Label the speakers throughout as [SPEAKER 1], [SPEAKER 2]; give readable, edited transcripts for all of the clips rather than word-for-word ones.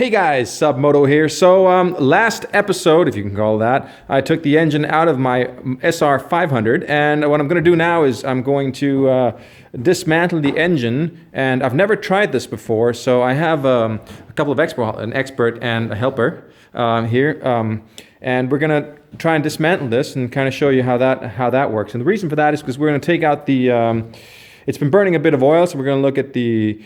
[SPEAKER 1] Hey guys, Submoto here. So last episode, if you can call that, I took the engine out of my SR500, and what I'm going to do now is I'm going to dismantle the engine, and I've never tried this before, so I have a couple of an expert and a helper here, and we're going to try and dismantle this and kind of show you how that works. And the reason for that is because we're going to take out the it's been burning a bit of oil, so we're going to look at the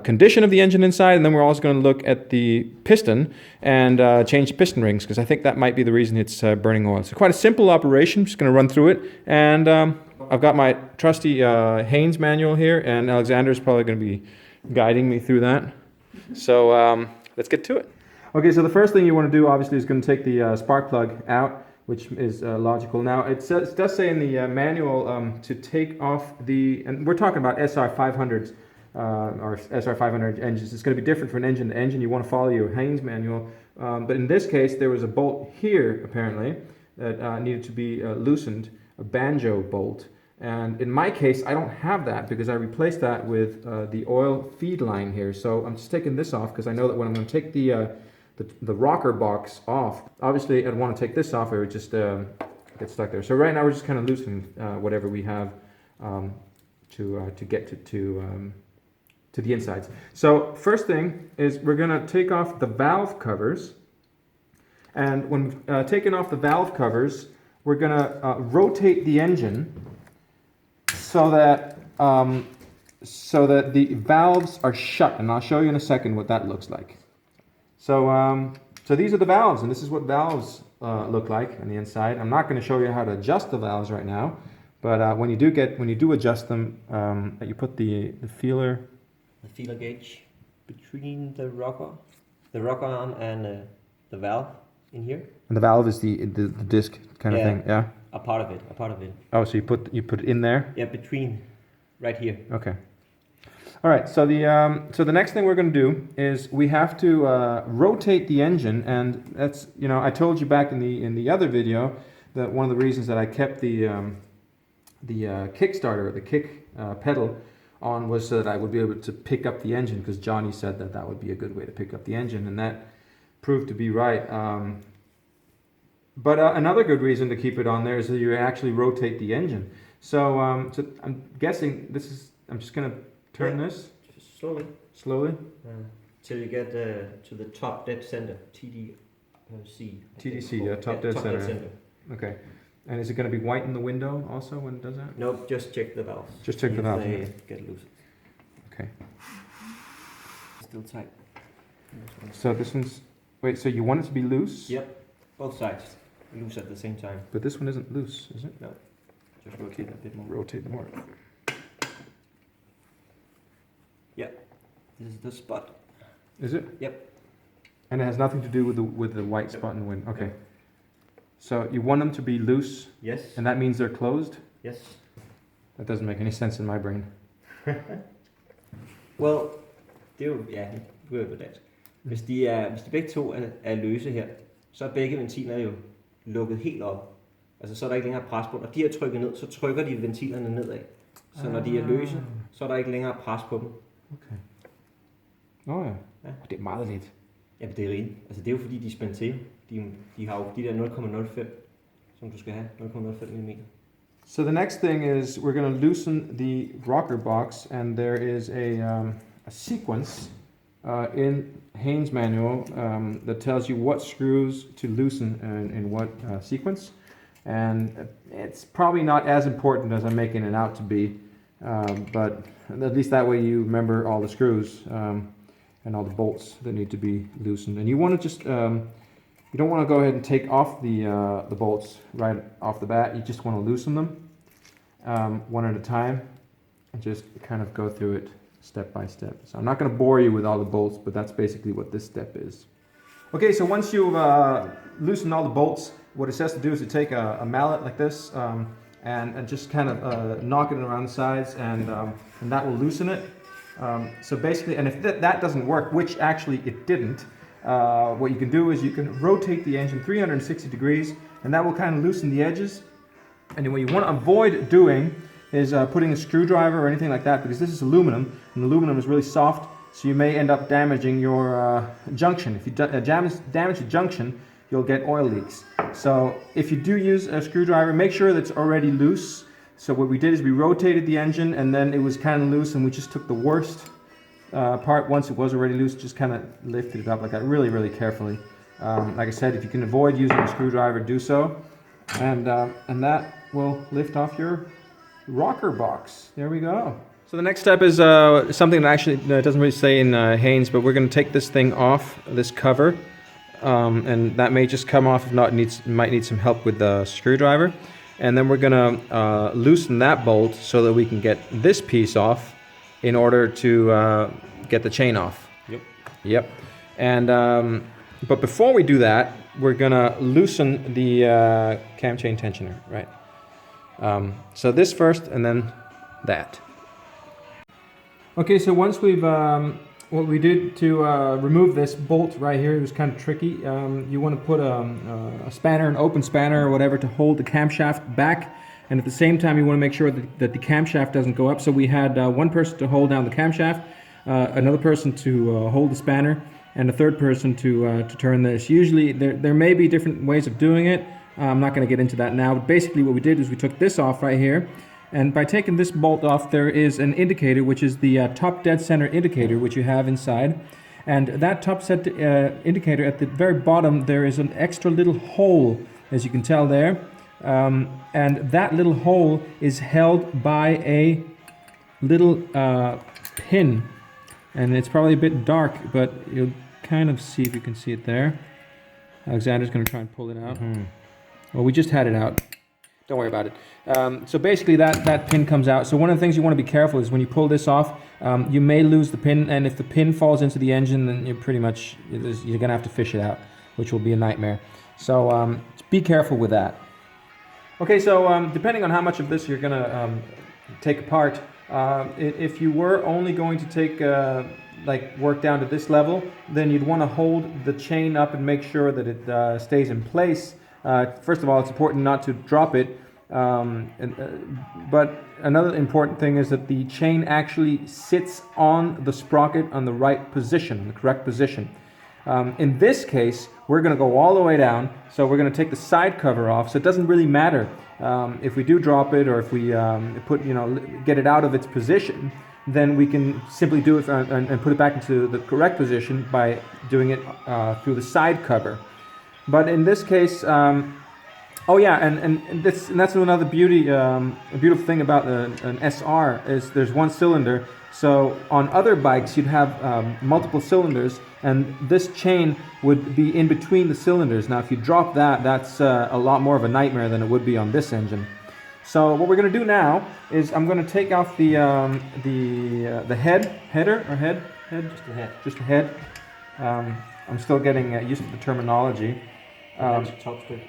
[SPEAKER 1] condition of the engine inside, and then we're also going to look at the piston and change the piston rings, because I think that might be the reason it's burning oil. So quite a simple operation. I'm just going to run through it, and I've got my trusty Haynes manual here, and Alexander's probably going to be guiding me through that. So let's get to it. Okay, so the first thing you want to do obviously is going to take the spark plug out, which is logical. Now it does say in the manual to take off the, and we're talking about SR500s, or SR500 engines. It's going to be different for an engine to engine. You want to follow your Haynes manual, but in this case there was a bolt here apparently that needed to be loosened, a banjo bolt. And in my case I don't have that because I replaced that with the oil feed line here. So I'm just taking this off because I know that when I'm going to take the rocker box off, obviously I'd want to take this off, or it would just get stuck there. So right now we're just kind of loosening whatever we have to get to the insides. So first thing is we're going to take off the valve covers, and when we've taken off the valve covers, we're going to rotate the engine so that the valves are shut, and I'll show you in a second what that looks like. So so these are the valves, and this is what valves look like on the inside. I'm not going to show you how to adjust the valves right now, but when you do adjust them, you put the feeler
[SPEAKER 2] gauge between the rocker arm and the valve in here. And
[SPEAKER 1] the valve is the disc kind of thing, yeah?
[SPEAKER 2] A part of it.
[SPEAKER 1] Oh, so you put it in there?
[SPEAKER 2] Yeah, between, right here.
[SPEAKER 1] Okay. All right, so the next thing we're going to do is we have to rotate the engine, and that's, I told you back in the other video that one of the reasons that I kept the Kickstarter, the kick pedal on, was so that I would be able to pick up the engine, because Johnny said that would be a good way to pick up the engine, and that proved to be right. But another good reason to keep it on there is that you actually rotate the engine. So, so I'm guessing this is, I'm just going to turn this
[SPEAKER 2] just slowly till you get to the top dead center,
[SPEAKER 1] TDC, yeah, top dead center. Okay. And is it going to be white in the window also when it does that?
[SPEAKER 2] No, just check the valves.
[SPEAKER 1] Just check the valves.
[SPEAKER 2] They get loose.
[SPEAKER 1] Okay.
[SPEAKER 2] Still tight.
[SPEAKER 1] So this one's, wait, so you want it to be loose?
[SPEAKER 2] Yep, both sides loose at the same time.
[SPEAKER 1] But this one isn't loose, is it?
[SPEAKER 2] No, just rotate a bit more.
[SPEAKER 1] Rotate more.
[SPEAKER 2] Yeah, this is the spot.
[SPEAKER 1] Is it?
[SPEAKER 2] Yep.
[SPEAKER 1] And it has nothing to do with the white spot in the wind. Okay. Yep. So you want them to be loose?
[SPEAKER 2] Yes.
[SPEAKER 1] And that means they're closed?
[SPEAKER 2] Yes.
[SPEAKER 1] That doesn't make any sense in my brain.
[SPEAKER 2] Well, det er jo, ja, du hører på dansk. Hvis de begge to er løse her, så er begge ventiler jo lukket helt op. Altså så er der ikke længere pres på. Når de er trykket ned, så trykker de ventilerne nedad. Så når de er løse, så er der ikke længere pres på dem.
[SPEAKER 1] Okay. Nå ja. Det er meget lidt.
[SPEAKER 2] Ja, det er rigeligt. Altså det er jo fordi de er spændt til. De har jo de der 0,05, som du skal have, 0,05 mm.
[SPEAKER 1] So the next thing is we're going to loosen the rocker box, and there is a sequence in Haynes manual that tells you what screws to loosen in what sequence, and it's probably not as important as I'm making it out to be, but at least that way you remember all the screws and all the bolts that need to be loosened. And you want to just you don't want to go ahead and take off the bolts right off the bat. You just want to loosen them one at a time and just kind of go through it step by step. So I'm not going to bore you with all the bolts, but that's basically what this step is. Okay, so once you've loosened all the bolts, what it says to do is to take a mallet like this and just kind of knock it around the sides, and that will loosen it. So basically, and if that doesn't work, which actually it didn't, what you can do is you can rotate the engine 360 degrees, and that will kind of loosen the edges. And what you want to avoid doing is putting a screwdriver or anything like that, because this is aluminum, and aluminum is really soft, so you may end up damaging your junction. If you damage the junction, you'll get oil leaks. So if you do use a screwdriver, make sure that it's already loose. So what we did is we rotated the engine, and then it was kind of loose, and we just took the worst part. Once it was already loose, just kind of lifted it up like that, really, really carefully. Like I said, if you can avoid using a screwdriver, do so, and that will lift off your rocker box. There we go. So the next step is something that actually doesn't really say in Haynes, but we're going to take this thing off, this cover, and that may just come off. If not, might need some help with the screwdriver. And then we're going to loosen that bolt so that we can get this piece off in order to get the chain off. Yep. And but before we do that, we're going to loosen the cam chain tensioner, right? So this first, and then that. Okay, so once we've, what we did to remove this bolt right here, it was kind of tricky. You want to put a spanner, an open spanner or whatever, to hold the camshaft back. And at the same time, you want to make sure that the camshaft doesn't go up. So we had one person to hold down the camshaft, another person to hold the spanner, and a third person to turn this. Usually, there may be different ways of doing it. I'm not going to get into that now. But basically, what we did is we took this off right here. And by taking this bolt off, there is an indicator, which is the top dead center indicator, which you have inside. And that top set indicator, at the very bottom, there is an extra little hole, as you can tell there. And that little hole is held by a little pin. And it's probably a bit dark, but you'll kind of see if you can see it there. Alexander's going to try and pull it out. Well, we just had it out. Don't worry about it. So basically that pin comes out. So one of the things you want to be careful is when you pull this off, you may lose the pin, and if the pin falls into the engine, then you're going to have to fish it out, which will be a nightmare. So be careful with that. Okay, so depending on how much of this you're going to take apart, if you were only going to take work down to this level, then you'd want to hold the chain up and make sure that it stays in place. First of all, it's important not to drop it, but another important thing is that the chain actually sits on the sprocket on the right position, the correct position. In this case, we're going to go all the way down, so we're going to take the side cover off, so it doesn't really matter if we do drop it or if we get it out of its position. Then we can simply do it and put it back into the correct position by doing it through the side cover. But in this case, and that's another beautiful thing about an SR is there's one cylinder. So on other bikes you'd have multiple cylinders, and this chain would be in between the cylinders. Now if you drop that, that's a lot more of a nightmare than it would be on this engine. So what we're going to do now is I'm going to take off the head, just the head. I'm still getting used to the terminology.
[SPEAKER 2] Topstick.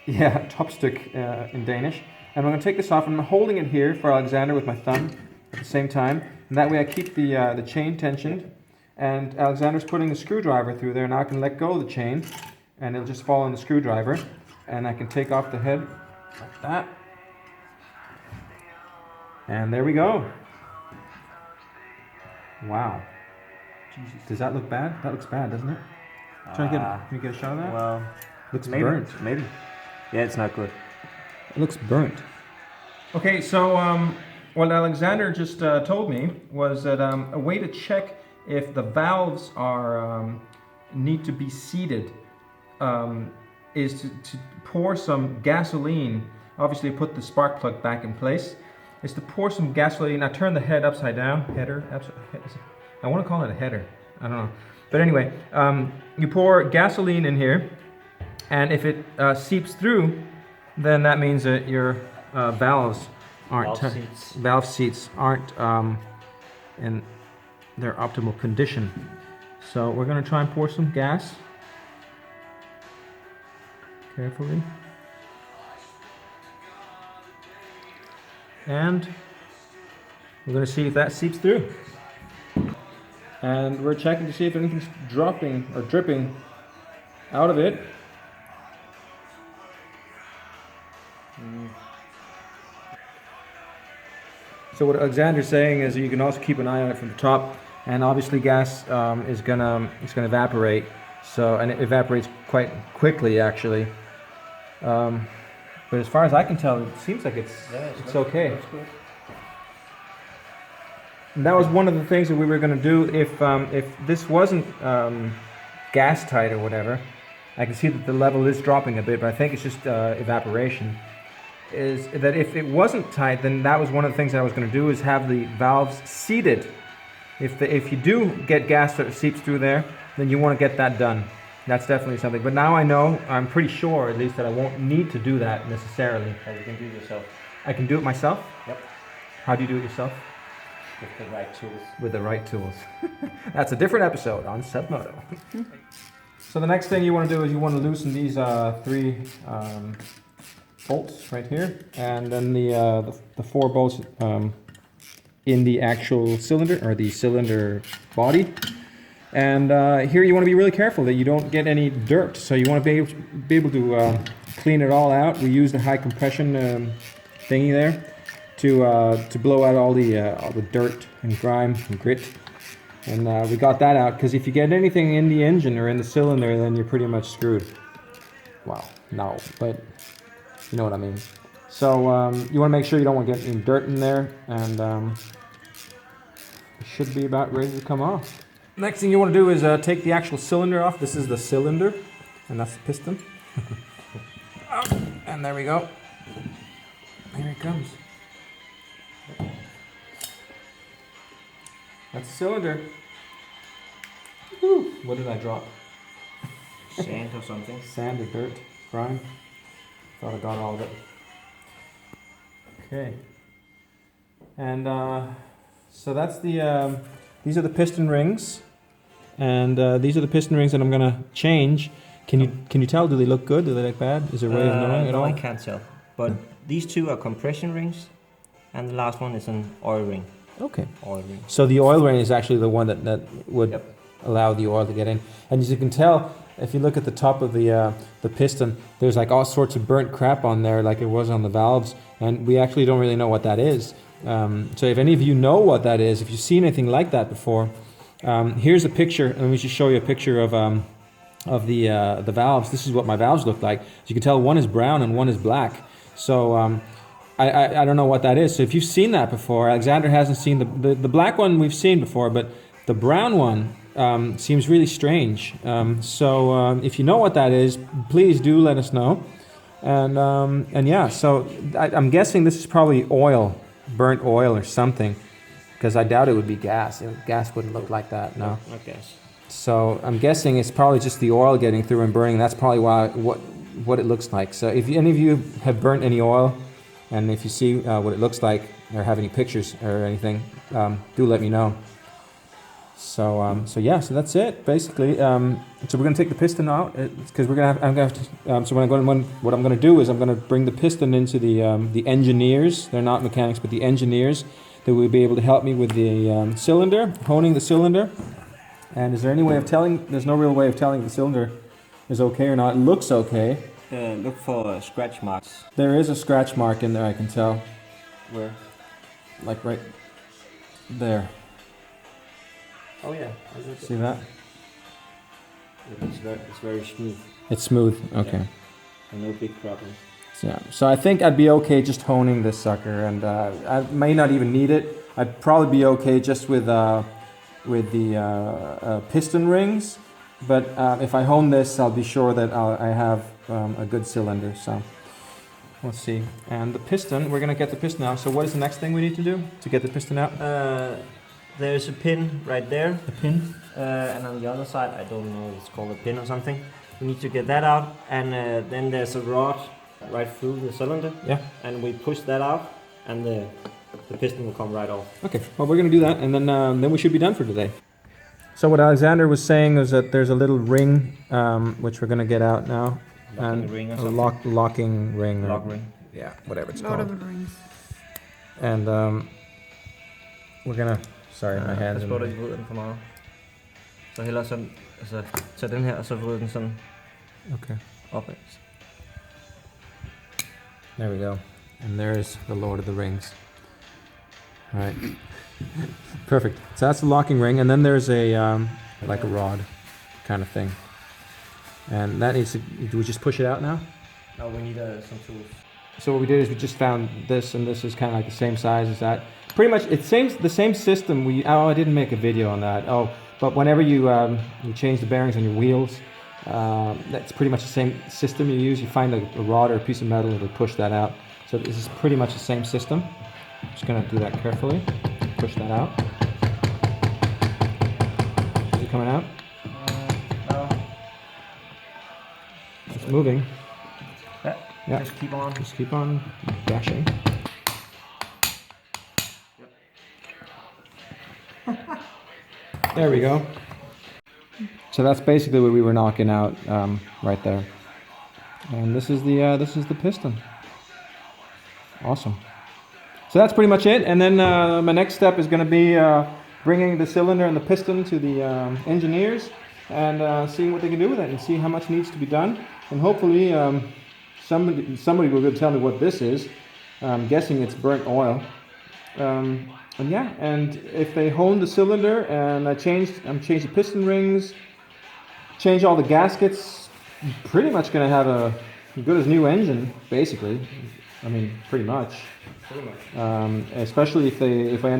[SPEAKER 1] Yeah, topstick in Danish. And I'm going to take this off, and I'm holding it here for Alexander with my thumb at the same time. And that way I keep the chain tensioned. And Alexander's putting the screwdriver through there. Now I can let go of the chain, and it'll just fall on the screwdriver. And I can take off the head like that. And there we go. Wow. Jesus. Does that look bad? That looks bad, doesn't it? Can you get a shot of that?
[SPEAKER 2] Well,
[SPEAKER 1] looks burnt.
[SPEAKER 2] Maybe. Yeah, it's not good.
[SPEAKER 1] It looks burnt. Okay, so what Alexander just told me was that a way to check if the valves are need to be seated is to pour some gasoline. Obviously, put the spark plug back in place. Is to pour some gasoline. Now turn the head upside down. Header. I want to call it a header. I don't know. But anyway, you pour gasoline in here, and if it seeps through, then that means that your valve seats aren't in their optimal condition. So we're going to try and pour some gas carefully. And we're going to see if that seeps through. And we're checking to see if anything's dropping or dripping out of it. So what Alexander's saying is you can also keep an eye on it from the top. and obviously gas is gonna evaporate. So, and it evaporates quite quickly actually. But as far as I can tell, it seems like it's okay.
[SPEAKER 2] Looks good.
[SPEAKER 1] And that was one of the things that we were going to do if this wasn't gas tight or whatever. I can see that the level is dropping a bit, but I think it's just evaporation. Is that if it wasn't tight, then that was one of the things that I was going to do, is have the valves seated. If you do get gas that seeps through there, then you want to get that done. That's definitely something. But now I know, I'm pretty sure at least, that I won't need to do that necessarily.
[SPEAKER 2] And you can do it yourself.
[SPEAKER 1] I can do it myself?
[SPEAKER 2] Yep.
[SPEAKER 1] How do you do it yourself?
[SPEAKER 2] With the right tools.
[SPEAKER 1] With the right tools. That's a different episode on Submoto. So the next thing you want to do is you want to loosen these 3 bolts right here, and then the 4 bolts in the actual cylinder, or the cylinder body. And here you want to be really careful that you don't get any dirt. So you want to be able to clean it all out. We use the high compression thingy there to blow out all the dirt and grime and grit. And we got that out, because if you get anything in the engine or in the cylinder, then you're pretty much screwed. Well, no, but you know what I mean. So you want to make sure you don't want to get any dirt in there, and it should be about ready to come off. Next thing you want to do is take the actual cylinder off. This is the cylinder, and that's the piston. And there we go. Here it comes. That's the cylinder. Woo. What did I drop?
[SPEAKER 2] Sand or something.
[SPEAKER 1] Sand or dirt, grime. Thought I got all of it. Okay. And so that's the. These are the piston rings. And these are the piston rings that I'm gonna change. Can you tell? Do they look good? Do they look bad? Is there a way of knowing at
[SPEAKER 2] no,
[SPEAKER 1] all?
[SPEAKER 2] I can't tell. But these 2 are compression rings, and the last one is an oil ring.
[SPEAKER 1] Okay.
[SPEAKER 2] Oil ring.
[SPEAKER 1] So the oil ring is actually the one that would
[SPEAKER 2] Yep.
[SPEAKER 1] allow the oil to get in. And as you can tell, if you look at the top of the piston, there's like all sorts of burnt crap on there, like it was on the valves. And we actually don't really know what that is. So if any of you know what that is, if you've seen anything like that before. Here's a picture, and we should show you a picture of the valves. This is what my valves look like. As you can tell, one is brown and one is black. So I don't know what that is. So if you've seen that before, Alexander hasn't seen the black one we've seen before, but the brown one seems really strange. So if you know what that is, please do let us know. And yeah, so I'm guessing this is probably oil, burnt oil or something. Because I doubt it would be gas. Gas wouldn't look like that, no.
[SPEAKER 2] Not gas.
[SPEAKER 1] So I'm guessing it's probably just the oil getting through and burning. That's probably what it looks like. So if any of you have burnt any oil, and if you see what it looks like, or have any pictures or anything, do let me know. So yeah, so that's it basically. So we're gonna take the piston out because what I'm gonna do is I'm gonna bring the piston into the engineers. They're not mechanics, but the engineers. That will be able to help me with the cylinder, honing the cylinder. And is there any way of telling? There's no real way of telling if the cylinder is okay or not. It looks okay.
[SPEAKER 2] Look for scratch marks.
[SPEAKER 1] There is a scratch mark in there, I can tell.
[SPEAKER 2] Where?
[SPEAKER 1] Like right there.
[SPEAKER 2] Oh yeah.
[SPEAKER 1] See that?
[SPEAKER 2] It's very smooth.
[SPEAKER 1] It's smooth, okay.
[SPEAKER 2] Yeah. And no big problems.
[SPEAKER 1] Yeah, so I think I'd be okay just honing this sucker, and I may not even need it. I'd probably be okay just with the piston rings, but if I hone this, I'll be sure that I have a good cylinder. So let's see. And the piston, we're gonna get the piston out. So what is the next thing we need to do to get the piston out?
[SPEAKER 2] There's a pin right there.
[SPEAKER 1] A pin?
[SPEAKER 2] And on the other side, I don't know, it's called a pin or something. We need to get that out, and then there's a rod right through the cylinder.
[SPEAKER 1] Yeah.
[SPEAKER 2] And we push that out, and the piston will come right off.
[SPEAKER 1] Okay, well we're gonna do that, and then we should be done for today. So what Alexander was saying is that there's a little ring, which we're gonna get out now.
[SPEAKER 2] Locking ring or
[SPEAKER 1] a
[SPEAKER 2] something.
[SPEAKER 1] locking ring.
[SPEAKER 2] Lock ring.
[SPEAKER 1] Yeah, whatever it's
[SPEAKER 3] Lot
[SPEAKER 1] called.
[SPEAKER 3] of rings.
[SPEAKER 1] And we're gonna, sorry, my hands.
[SPEAKER 2] Pas på, at I vrider den for meget. Så hellere sådan, altså tag den her, og så vrider den sådan
[SPEAKER 1] Okay.
[SPEAKER 2] opad.
[SPEAKER 1] There we go. And there's the Lord of the Rings. All right. Perfect. So that's the locking ring, and then there's a like a rod kind of thing, and that needs to. Do we just push it out now?
[SPEAKER 2] No, we need some tools.
[SPEAKER 1] So what we did is we just found this, and this is kind of like the same size as that. Pretty much, it's the same system. I didn't make a video on that. Oh, but whenever you change the bearings on your wheels, that's pretty much the same system you use. You find a rod or a piece of metal and it'll push that out. So this is pretty much the same system. Just gonna do that carefully. Push that out. Is it coming out?
[SPEAKER 2] No.
[SPEAKER 1] It's moving. Yeah.
[SPEAKER 2] Just keep on.
[SPEAKER 1] Just keep on dashing. There we go. So that's basically what we were knocking out right there. And this is the piston. Awesome. So that's pretty much it. And then my next step is going to be bringing the cylinder and the piston to the engineers and seeing what they can do with it and see how much needs to be done. And hopefully somebody will tell me what this is. I'm guessing it's burnt oil. And yeah, and if they hone the cylinder and change the piston rings, change all the gaskets, pretty much going to have a good as new engine, basically. I mean, pretty much. Especially if I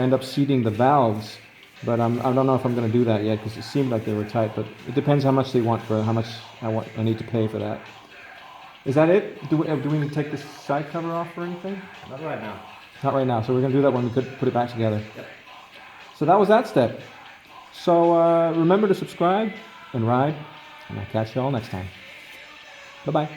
[SPEAKER 1] end up seating the valves, but I don't know if I'm going to do that yet because it seemed like they were tight. But it depends how much they want for how much I need to pay for that. Is that it? Do we need to take this side cover off or anything?
[SPEAKER 2] Not right now.
[SPEAKER 1] Not right now. So we're going to do that when we could put it back together.
[SPEAKER 2] Yep.
[SPEAKER 1] So that was that step. So remember to subscribe and ride, and I'll catch you all next time. Bye-bye.